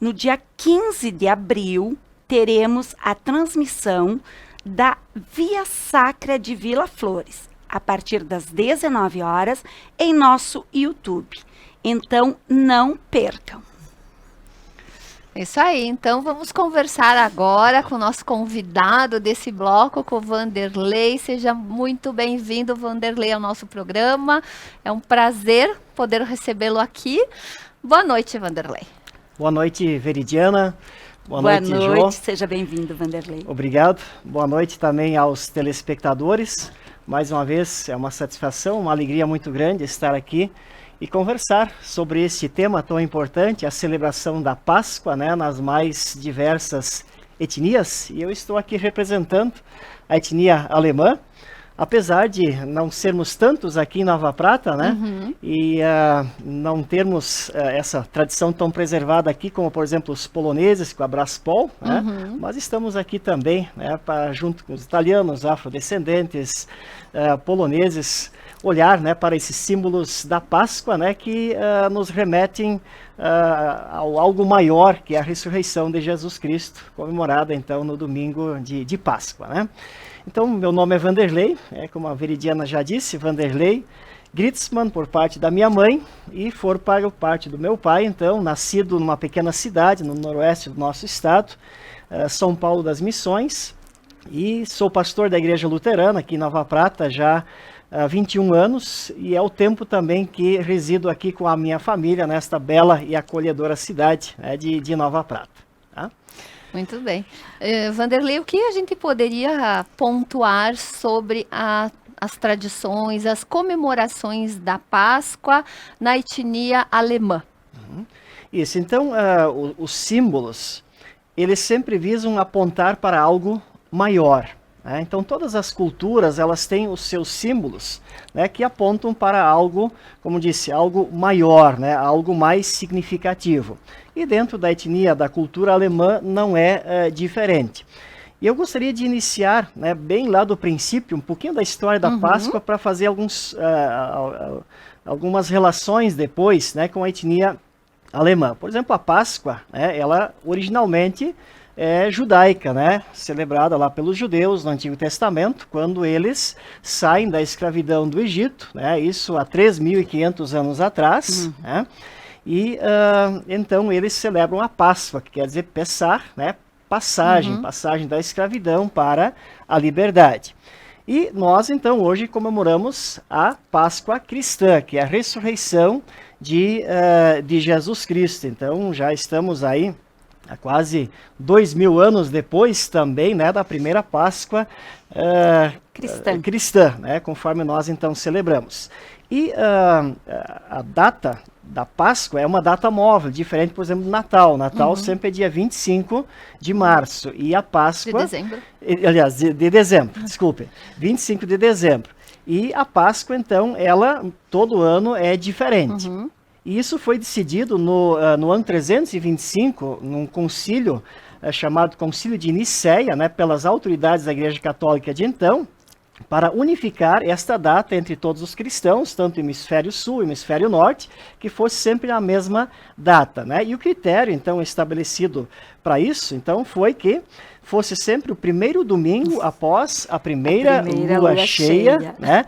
no dia 15 de abril, teremos a transmissão da Via Sacra de Vila Flores, a partir das 19 horas, em nosso YouTube. Então, não percam. Isso aí, então vamos conversar agora com o nosso convidado desse bloco, com o Vanderlei. Seja muito bem-vindo, Vanderlei, ao nosso programa. É um prazer poder recebê-lo aqui. Boa noite, Vanderlei. Boa noite, Veridiana. Boa noite, Jô. Seja bem-vindo, Vanderlei. Obrigado. Boa noite também aos telespectadores. Mais uma vez, é uma satisfação, uma alegria muito grande estar aqui e conversar sobre esse tema tão importante, a celebração da Páscoa, né, nas mais diversas etnias. E eu estou aqui representando a etnia alemã, apesar de não sermos tantos aqui em Nova Prata, né, e não termos essa tradição tão preservada aqui como, por exemplo, os poloneses com a Braspol, né, mas estamos aqui também, né, junto com os italianos, afrodescendentes, poloneses, olhar, né, para esses símbolos da Páscoa, né, que nos remetem a algo maior, que é a ressurreição de Jesus Cristo, comemorada então no domingo de Páscoa, né. Então, meu nome é Vanderlei, como a Veridiana já disse, Vanderlei Gritzmann, por parte da minha mãe, e por parte do meu pai, então, nascido numa pequena cidade no noroeste do nosso estado, São Paulo das Missões, e sou pastor da Igreja Luterana aqui em Nova Prata já há 21 anos, e é o tempo também que resido aqui com a minha família nesta bela e acolhedora cidade, né, de Nova Prata. Tá? Muito bem. Vanderlei, o que a gente poderia pontuar sobre as tradições, as comemorações da Páscoa na etnia alemã? Isso, então, os símbolos, eles sempre visam apontar para algo maior. Né? Então, todas as culturas, elas têm os seus símbolos, né, que apontam para algo, como disse, algo maior, né, algo mais significativo. E dentro da etnia, da cultura alemã, não é diferente. E eu gostaria de iniciar, né, bem lá do princípio, um pouquinho da história da Páscoa, para fazer algumas relações depois, né, com a etnia alemã. Por exemplo, a Páscoa, né, ela originalmente é judaica, né, celebrada lá pelos judeus no Antigo Testamento, quando eles saem da escravidão do Egito, né, isso há 3.500 anos atrás, né, e então eles celebram a Páscoa, que quer dizer Pessar, né, passagem da escravidão para a liberdade. E nós então hoje comemoramos a Páscoa cristã, que é a ressurreição de Jesus Cristo. Então já estamos aí há quase 2.000 anos depois também, né, da primeira Páscoa cristã, né, conforme nós então celebramos. E a data da Páscoa é uma data móvel, diferente, por exemplo, do Natal. Natal sempre é dia 25 de março. E a Páscoa... De dezembro. Aliás, de dezembro, desculpe. 25 de dezembro. E a Páscoa, então, ela todo ano é diferente. E isso foi decidido no ano 325, num concílio chamado Concílio de Nicéia, né, pelas autoridades da Igreja Católica de então, para unificar esta data entre todos os cristãos, tanto hemisfério sul e hemisfério norte, que fosse sempre a mesma data, né? E o critério, então, estabelecido para isso, então, foi que fosse sempre o primeiro domingo após a primeira lua cheia, né?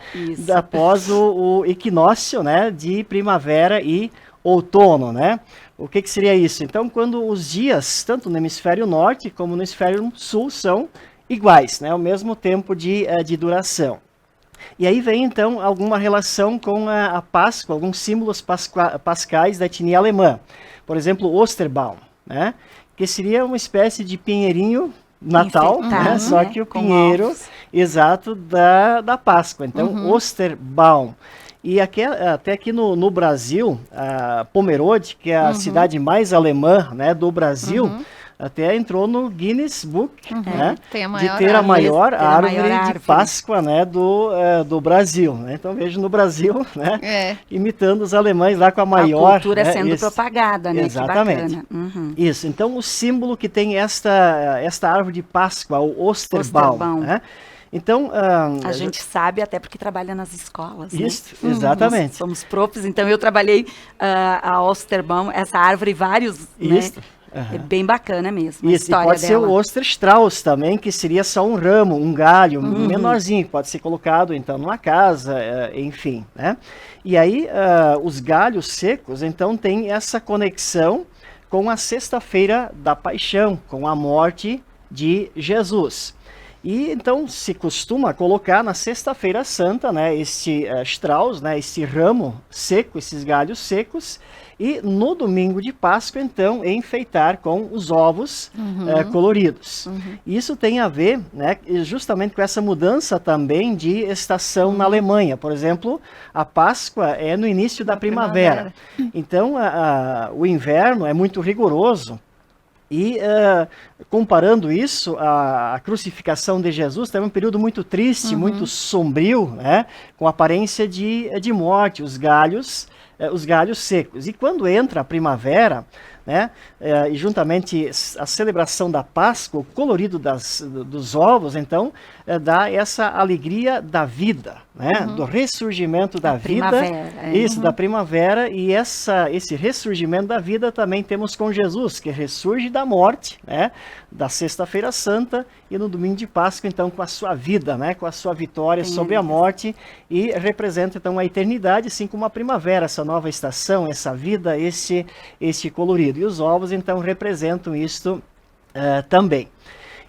Após o equinócio, né, de primavera e outono, né? O que seria isso? Então, quando os dias, tanto no hemisfério norte como no hemisfério sul, são iguais, né? O mesmo tempo de duração. E aí vem, então, alguma relação com a Páscoa, alguns símbolos pascais da etnia alemã. Por exemplo, Osterbaum, né? Que seria uma espécie de pinheirinho Natal, né? Só que o pinheiro, exato, da Páscoa. Então, Osterbaum. E até aqui no Brasil, Pomerode, que é a cidade mais alemã, né, do Brasil, até entrou no Guinness Book, né, de ter a maior árvore de Páscoa, né, do Brasil. Né? Então vejo no Brasil, né, imitando os alemães lá com a maior... A cultura sendo propagada, né? Exatamente. Isso. Então o símbolo que tem esta árvore de Páscoa, o Osterbaum, né? Então, a gente sabe até porque trabalha nas escolas. Isso, né? Exatamente. Somos profs, então eu trabalhei a Osterbaum, essa árvore, vários, isso. Né? É bem bacana mesmo. Isso, e pode ser o Osterstrauss também, que seria só um ramo, um galho menorzinho, que pode ser colocado então numa casa, enfim, né? E aí os galhos secos, então, tem essa conexão com a Sexta-feira da Paixão, com a morte de Jesus. E então se costuma colocar na Sexta-feira Santa, né, este Strauss, né, esse ramo seco, esses galhos secos, e no domingo de Páscoa, então, enfeitar com os ovos coloridos. Isso tem a ver, né, justamente com essa mudança também de estação na Alemanha. Por exemplo, a Páscoa é no início da primavera. Então, o inverno é muito rigoroso. E comparando isso, a crucificação de Jesus também é um período muito triste, muito sombrio, né, com aparência de morte, os galhos secos. E quando entra a primavera, né, e juntamente a celebração da Páscoa, o colorido dos ovos, então, dá essa alegria da vida, né, do ressurgimento da vida, da primavera, e esse ressurgimento da vida também temos com Jesus, que ressurge da morte, né, da Sexta-feira Santa, e no domingo de Páscoa, então, com a sua vida, né, com a sua vitória sobre a morte, e representa, então, a eternidade, assim como a primavera, essa nova estação, essa vida, esse colorido. E os ovos, então, representam isto também.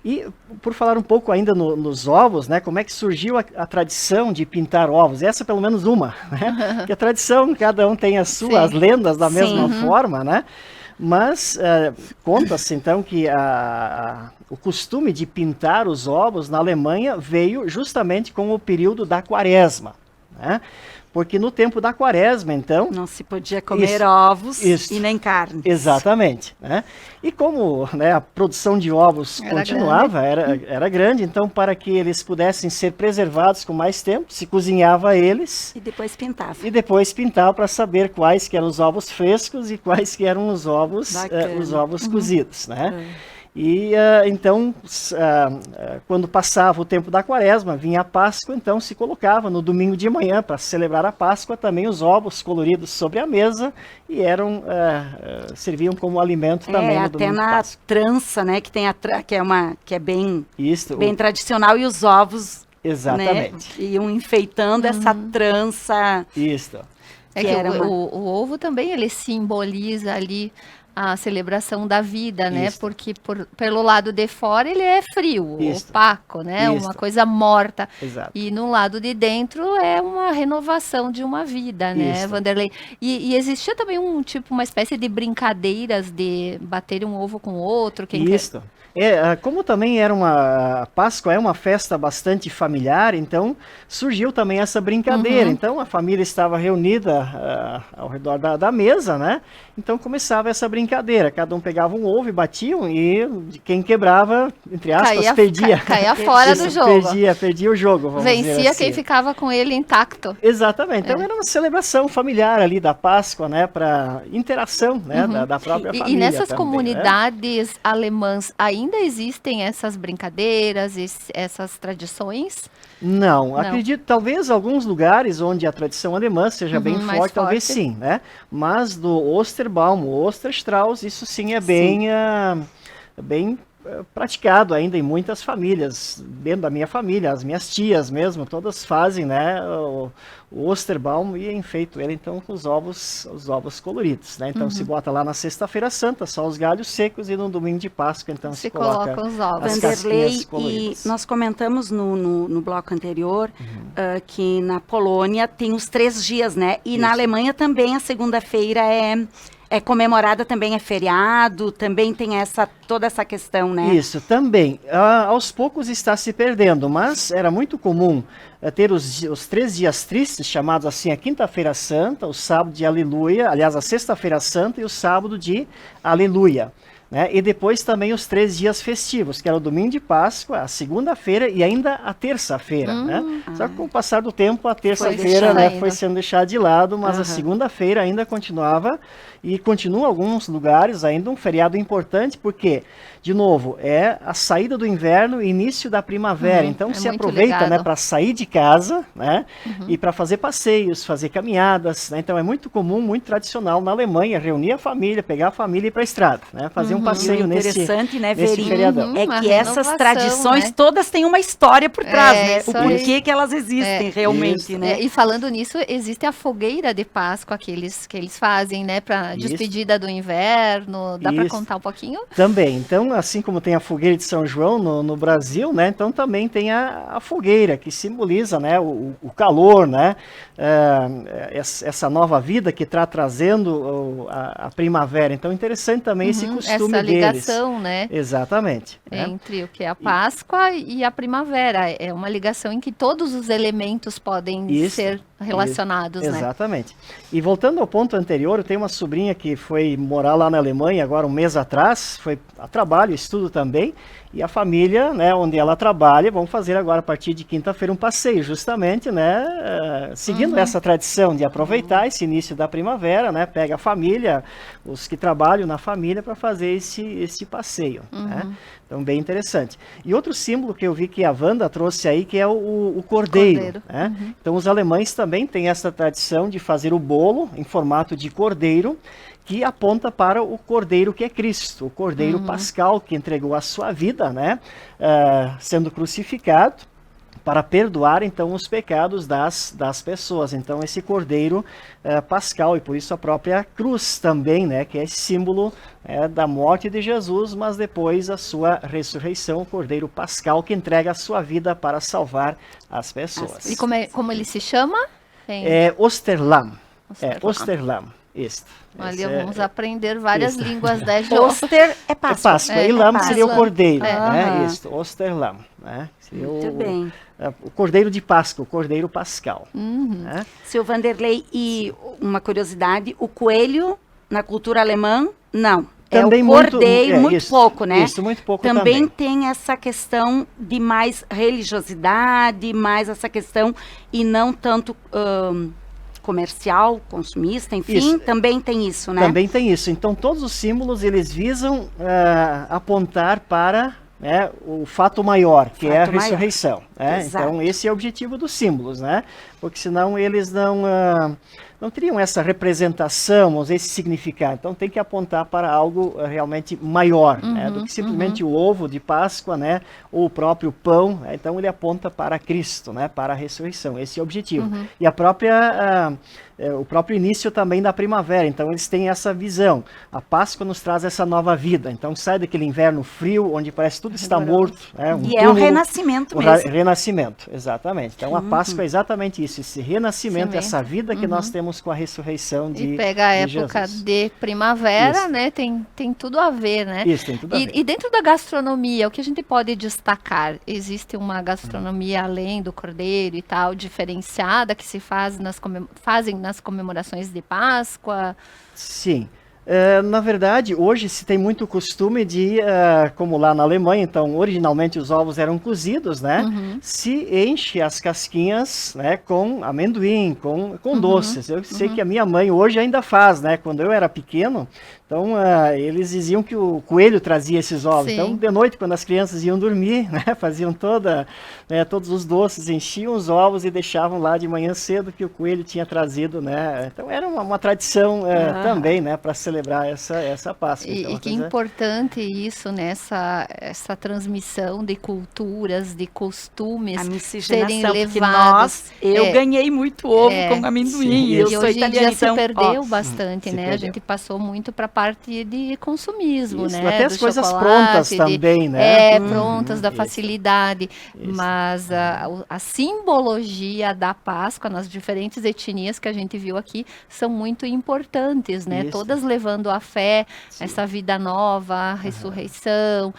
E por falar um pouco ainda nos ovos, né, como é que surgiu a tradição de pintar ovos? Essa pelo menos uma, né? Porque a tradição, cada um tem as suas lendas da mesma forma, né? Mas conta-se então que o costume de pintar os ovos na Alemanha veio justamente com o período da Quaresma, né? Porque no tempo da Quaresma, então... Não se podia comer ovos e nem carne. Exatamente. Né? E como, né, a produção de ovos continuava, era grande, então para que eles pudessem ser preservados com mais tempo, se cozinhava eles... E depois pintava. E depois pintava para saber quais que eram os ovos frescos e quais que eram os ovos cozidos, né? E então, quando passava o tempo da Quaresma, vinha a Páscoa, então se colocava no domingo de manhã para celebrar a Páscoa também os ovos coloridos sobre a mesa e serviam como alimento também no domingo de Páscoa. Até na trança, né, que tem que é bem tradicional, e os ovos, exatamente, né, iam enfeitando essa trança. Isso. O ovo também ele simboliza ali a celebração da vida, né? Porque pelo lado de fora ele é frio, opaco, né? Uma coisa morta. Exato. E no lado de dentro é uma renovação de uma vida, né, Vanderlei? E existia também uma espécie de brincadeiras de bater um ovo com o outro. Como também a Páscoa é uma festa bastante familiar, então surgiu também essa brincadeira. Então a família estava reunida ao redor da mesa, né? Então começava essa brincadeira. Cada um pegava um ovo e batiam, e quem quebrava, entre aspas, perdia. Caía fora do jogo. Perdia o jogo, vamos dizer assim. Vencia quem ficava com ele intacto. Exatamente. Então era uma celebração familiar ali da Páscoa, né? Para interação, né? Da própria família. E nessas também, comunidades alemãs ainda existem essas brincadeiras, essas tradições? Não, acredito, talvez alguns lugares onde a tradição alemã seja bem forte, talvez sim, né? Mas do Osterbaum, o Osterstrauss, isso sim é bem praticado ainda em muitas famílias. Dentro da minha família, as minhas tias mesmo, todas fazem, né, o Osterbaum, e enfeito ele então com os ovos coloridos, né? Então se bota lá na Sexta-feira Santa só os galhos secos, e no domingo de Páscoa então se coloca os ovos. Vanderlei, e nós comentamos no bloco anterior que na Polônia tem os 3 dias, né? E na Alemanha também a segunda-feira é comemorada, também é feriado, também tem toda essa questão, né? Isso, também. Aos poucos está se perdendo, mas era muito comum ter os 3 dias tristes, chamados assim a Quinta-feira Santa, o sábado de Aleluia, aliás, a Sexta-feira Santa e o sábado de Aleluia. Né? E depois também os 3 dias festivos, que era o domingo de Páscoa, a segunda-feira e ainda a terça-feira. Né? Só que com o passar do tempo, a terça-feira foi sendo deixada de lado, mas a segunda-feira ainda continuava, e continua em alguns lugares ainda um feriado importante, porque, de novo, é a saída do inverno e início da primavera. Então se aproveita, né, para sair de casa, né, e para fazer passeios, fazer caminhadas. Né? Então é muito comum, muito tradicional na Alemanha, reunir a família, pegar a família e ir para a estrada, né, fazer um passeio nesse feriadão. É que essas tradições, né, todas têm uma história por trás, né? O porquê que elas existem realmente, né? E falando nisso, existe a fogueira de Páscoa que eles fazem, né? Para despedida do inverno. Dá para contar um pouquinho? Também. Então, assim como tem a fogueira de São João no Brasil, né? Então também tem a fogueira, que simboliza, né, o calor, né? Essa nova vida que está trazendo a primavera. Então, interessante também esse costume essa deles. ligação, né? Exatamente. Entre o que é a Páscoa e a primavera. É uma ligação em que todos os elementos podem ser relacionados, né? Exatamente. E voltando ao ponto anterior, eu tenho uma sobrinha que foi morar lá na Alemanha agora um mês atrás, foi a trabalho, estudo também, e a família, né, onde ela trabalha, vão fazer agora a partir de quinta-feira um passeio, justamente, né, seguindo essa tradição de aproveitar esse início da primavera, né, pega a família, os que trabalham na família para fazer esse passeio, né? Então, bem interessante. E outro símbolo que eu vi que a Wanda trouxe aí, que é o cordeiro. Né? Então, os alemães também têm essa tradição de fazer o bolo em formato de cordeiro, que aponta para o cordeiro que é Cristo, o cordeiro pascal que entregou a sua vida, né, sendo crucificado, para perdoar, então, os pecados das pessoas. Então, esse cordeiro pascal, e por isso a própria cruz também, né, que é símbolo da morte de Jesus, mas depois a sua ressurreição, o cordeiro pascal, que entrega a sua vida para salvar as pessoas. E como ele se chama? Osterlam. Osterlam. Olha, vamos aprender várias línguas, né? Oster é Páscoa. É Páscoa. E Lam seria o cordeiro, né? Isso, Osterlam, né? Seria muito bem. O cordeiro de Páscoa, o cordeiro pascal. Né? Seu Vanderlei, e uma curiosidade, o coelho na cultura alemã, não. Também é o cordeiro, muito pouco, né? Isso, muito pouco também. Tem essa questão de mais religiosidade, mais essa questão, e não tanto comercial, consumista, enfim, também tem isso, né? Também tem isso. Então, todos os símbolos, eles visam apontar para o fato maior, que é a ressurreição. Né? Então, esse é o objetivo dos símbolos, né? Porque senão eles não teriam essa representação, esse significado. Então, tem que apontar para algo realmente maior, né, do que simplesmente o ovo de Páscoa, né, ou o próprio pão. Então, ele aponta para Cristo, né, para a ressurreição. Esse é o objetivo. E o próprio início também da primavera. Então, eles têm essa visão. A Páscoa nos traz essa nova vida. Então, sai daquele inverno frio, onde parece tudo está morto. Né, é um renascimento mesmo. Renascimento, exatamente. Então, a Páscoa é exatamente isso, esse renascimento, essa vida que nós temos com a ressurreição de Jesus. E pega a época de primavera, né? Tem tudo a ver, né? Isso, tem tudo a ver. E dentro da gastronomia, o que a gente pode destacar? Existe uma gastronomia além do cordeiro e tal, diferenciada, que se fazem nas comemorações de Páscoa? Sim. Na verdade, hoje se tem muito costume de, como lá na Alemanha, então originalmente os ovos eram cozidos, né? Se enche as casquinhas, né, com amendoim, com doces. Eu sei que a minha mãe hoje ainda faz, né? Quando eu era pequeno, então eles diziam que o coelho trazia esses ovos. Então, de noite, quando as crianças iam dormir, né, faziam todos os doces, enchiam os ovos e deixavam lá de manhã cedo que o coelho tinha trazido, né? Então era uma tradição também, né, para celebrar essa Páscoa. E então, que importante isso, né? Essa transmissão de culturas, de costumes serem levados. Eu ganhei muito ovo com amendoim. E hoje em dia se perdeu bastante, né? A gente passou muito para a parte de consumismo, isso, né? Até as coisas prontas também, né? Prontas, da facilidade. Mas a simbologia da Páscoa nas diferentes etnias que a gente viu aqui são muito importantes, né? Todas levando a fé, essa vida nova, a ressurreição,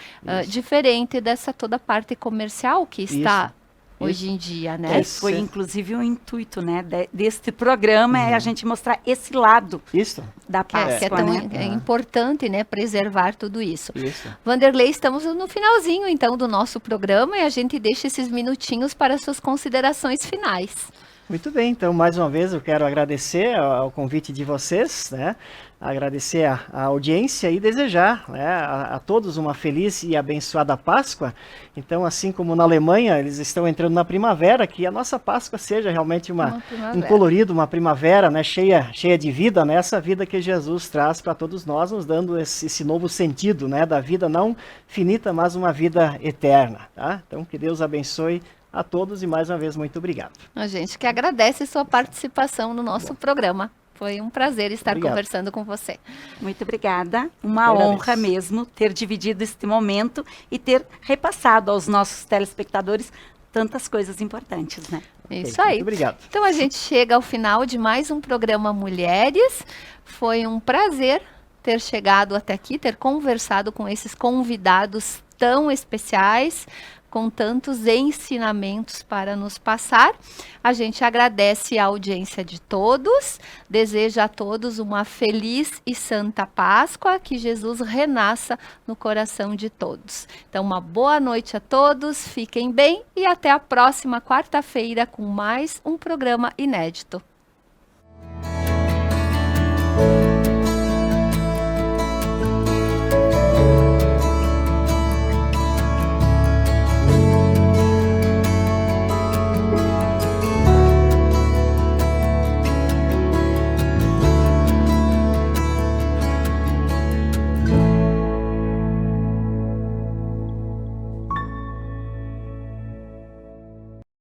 diferente dessa toda parte comercial que está hoje em dia, né? Foi inclusive o intuito, né, deste programa, é a gente mostrar esse lado da Páscoa, que é tão importante, né, preservar tudo isso. Vanderlei, estamos no finalzinho, então, do nosso programa e a gente deixa esses minutinhos para suas considerações finais. Muito bem, então mais uma vez eu quero agradecer ao convite de vocês, né? Agradecer a audiência e desejar, né, a todos uma feliz e abençoada Páscoa. Então, assim como na Alemanha eles estão entrando na primavera, que a nossa Páscoa seja realmente um colorido, uma primavera, né, cheia de vida, né, essa vida que Jesus traz para todos nós, nos dando esse novo sentido, né, da vida não finita, mas uma vida eterna. Tá? Então, que Deus abençoe a todos e mais uma vez muito obrigado. A gente que agradece sua participação no nosso programa. Foi um prazer estar conversando com você. Muito obrigada. Uma honra mesmo ter dividido este momento e ter repassado aos nossos telespectadores tantas coisas importantes, né? Isso aí. Muito obrigado. Então a gente chega ao final de mais um programa Mulheres. Foi um prazer ter chegado até aqui, ter conversado com esses convidados tão especiais, com tantos ensinamentos para nos passar. A gente agradece a audiência de todos, deseja a todos uma feliz e santa Páscoa, que Jesus renasça no coração de todos. Então, uma boa noite a todos, fiquem bem e até a próxima quarta-feira com mais um programa inédito.